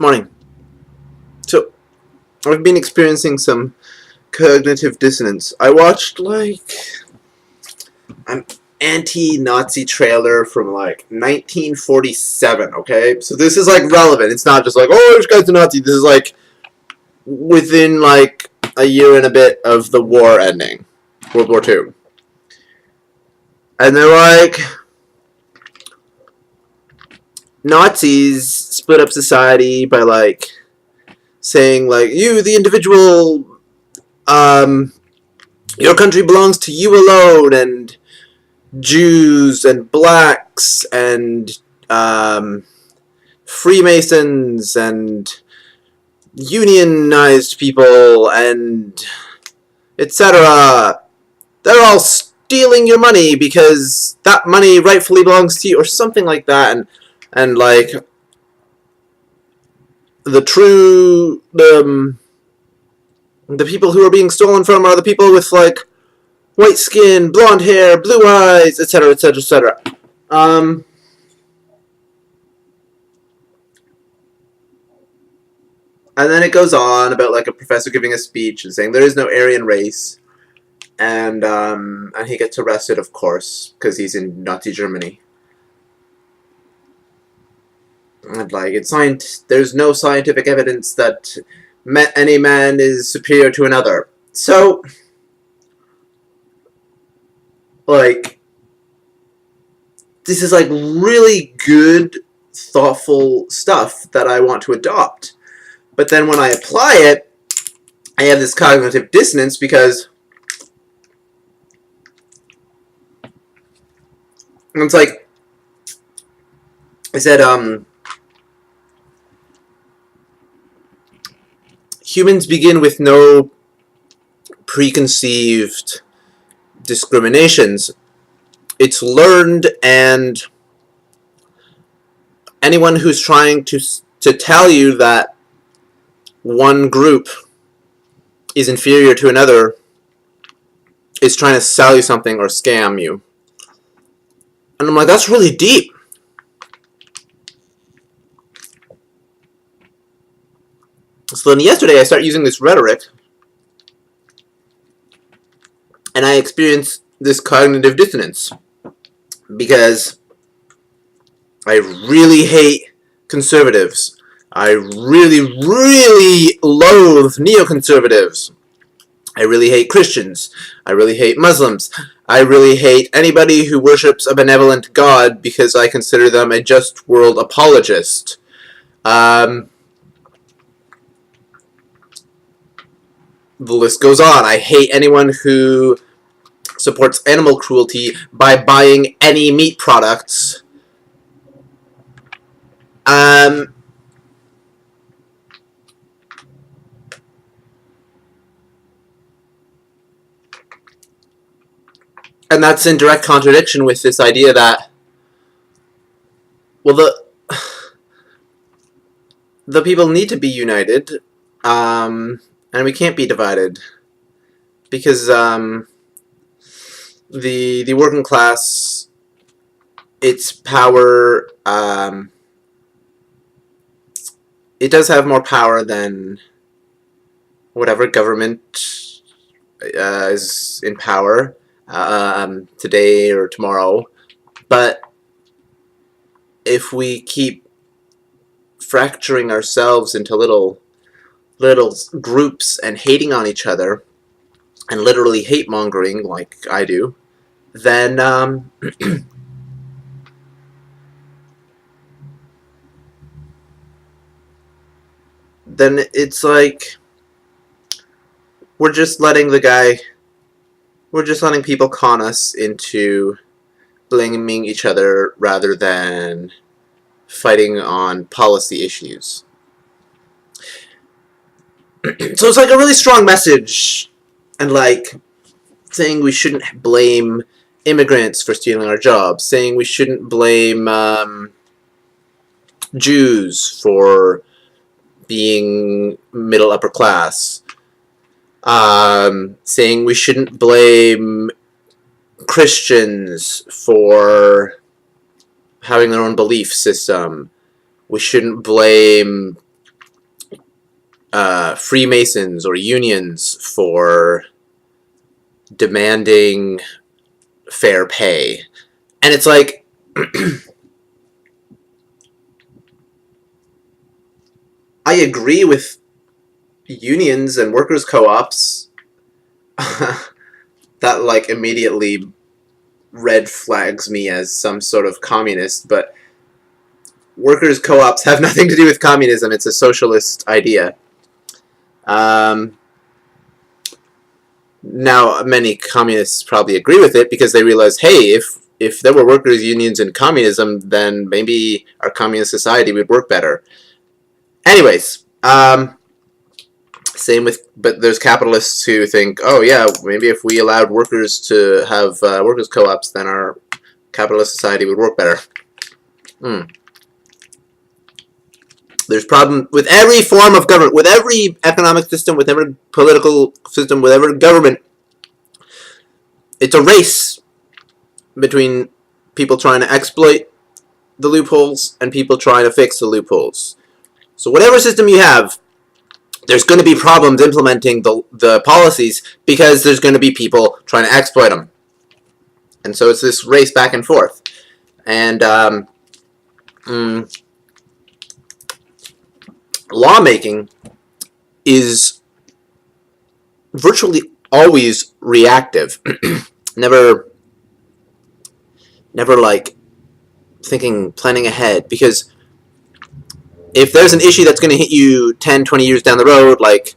Morning. So, I've been experiencing some cognitive dissonance. I watched, an anti-Nazi trailer from, 1947, okay? So this is, relevant. It's not just oh, this guy's a Nazi. This is, within, a year and a bit of the war ending. World War II. And they're Nazis split up society by, saying, you, the individual, your country belongs to you alone, and Jews and blacks and Freemasons and unionized people and etc. They're all stealing your money because that money rightfully belongs to you, or something like that, and the people who are being stolen from are the people with white skin, blonde hair, blue eyes, etc., etc., etc. And then it goes on about a professor giving a speech and saying there is no Aryan race, and he gets arrested, of course, because he's in Nazi Germany. And there's no scientific evidence that any man is superior to another. So, this is really good, thoughtful stuff that I want to adopt. But then when I apply it, I have this cognitive dissonance because it's I said, humans begin with no preconceived discriminations. It's learned, and anyone who's trying to tell you that one group is inferior to another is trying to sell you something or scam you. And I'm that's really deep. So then yesterday I started using this rhetoric, and I experienced this cognitive dissonance because I really hate conservatives. I really, really loathe neoconservatives. I really hate Christians. I really hate Muslims. I really hate anybody who worships a benevolent God because I consider them a just world apologist. The list goes on. I hate anyone who supports animal cruelty by buying any meat products. And that's in direct contradiction with this idea that, well, the people need to be united, and we can't be divided, because the working class, its power, it does have more power than whatever government is in power today or tomorrow. But if we keep fracturing ourselves into little groups and hating on each other and literally hate-mongering like I do, then then it's we're just letting people con us into blaming each other rather than fighting on policy issues. So it's a really strong message, and saying we shouldn't blame immigrants for stealing our jobs, saying we shouldn't blame Jews for being middle upper class, saying we shouldn't blame Christians for having their own belief system, we shouldn't blame Freemasons or unions for demanding fair pay. And it's like, I agree with unions and workers' co-ops that like immediately red flags me as some sort of communist, but workers' co-ops have nothing to do with communism. It's a socialist idea. Now, many communists probably agree with it because they realize, hey, if there were workers' unions in communism, then maybe our communist society would work better. Anyways, same with, but there's capitalists who think, oh yeah, maybe if we allowed workers to have workers' co-ops, then our capitalist society would work better. There's problem with every form of government, with every economic system, with every political system, with every government. It's a race between people trying to exploit the loopholes and people trying to fix the loopholes. So whatever system you have, there's going to be problems implementing the policies because there's going to be people trying to exploit them. And so it's this race back and forth. And lawmaking is virtually always reactive. never like planning ahead, because if there's an issue that's going to hit you 10, 20 years down the road, like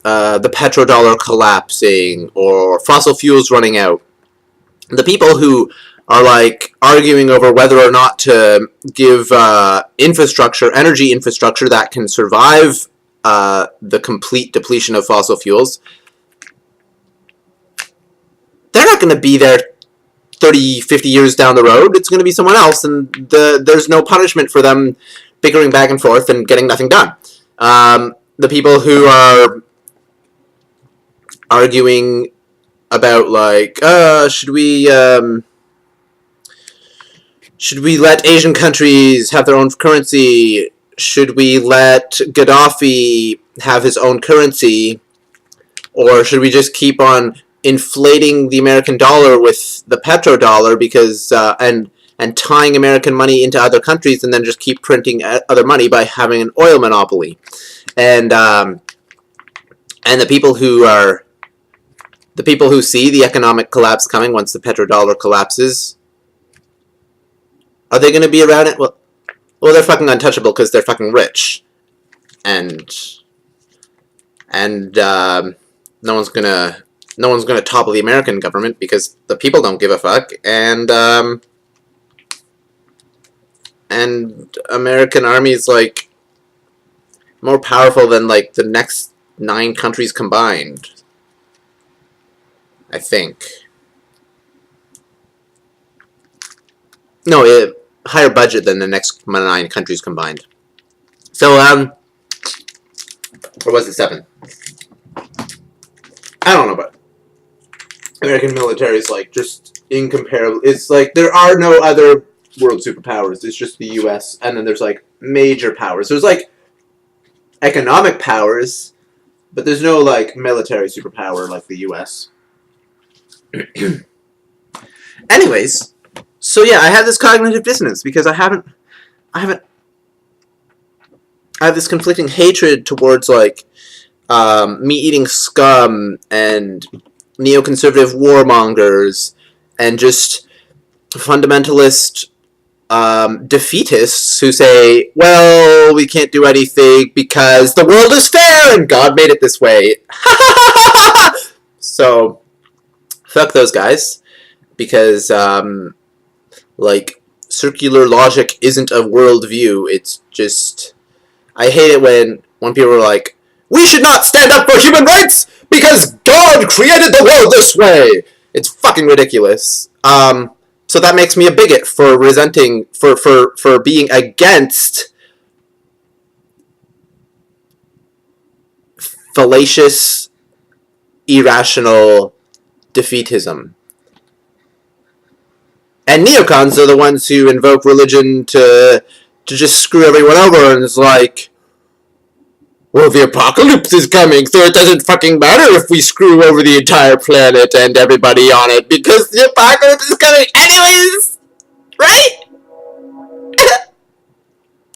the petrodollar collapsing or fossil fuels running out, the people who are like arguing over whether or not to give energy infrastructure that can survive the complete depletion of fossil fuels, they're not going to be there 30, 50 years down the road. It's going to be someone else, and there's no punishment for them bickering back and forth and getting nothing done. The people who are arguing about, like, should we let Asian countries have their own currency? Should we let Gaddafi have his own currency? Or should we just keep on inflating the American dollar with the petrodollar because and tying American money into other countries, and then just keep printing other money by having an oil monopoly? And the people who see the economic collapse coming once the petrodollar collapses, are they going to be around it? Well, they're fucking untouchable because they're fucking rich, and no one's gonna topple the American government because the people don't give a fuck, and American army is like more powerful than like the next 9 countries combined, I think. No, higher budget than the next 9 countries combined. So, or was it 7? I don't know, but American military is like just incomparable. It's like there are no other world superpowers. It's just the U.S. and then there's like major powers. There's like economic powers, but there's no like military superpower like the U.S. Anyways, so yeah, I have this cognitive dissonance because I have this conflicting hatred towards like meat-eating scum and neoconservative warmongers and just fundamentalist defeatists who say, well, we can't do anything because the world is fair and God made it this way. So, fuck those guys, because like, circular logic isn't a worldview. It's just, I hate it when people are like, we should not stand up for human rights because God created the world this way. It's fucking ridiculous. So that makes me a bigot for resenting, for being against fallacious, irrational defeatism. And neocons are the ones who invoke religion to just screw everyone over, and it's like, well, the apocalypse is coming, so it doesn't fucking matter if we screw over the entire planet and everybody on it, because the apocalypse is coming anyways!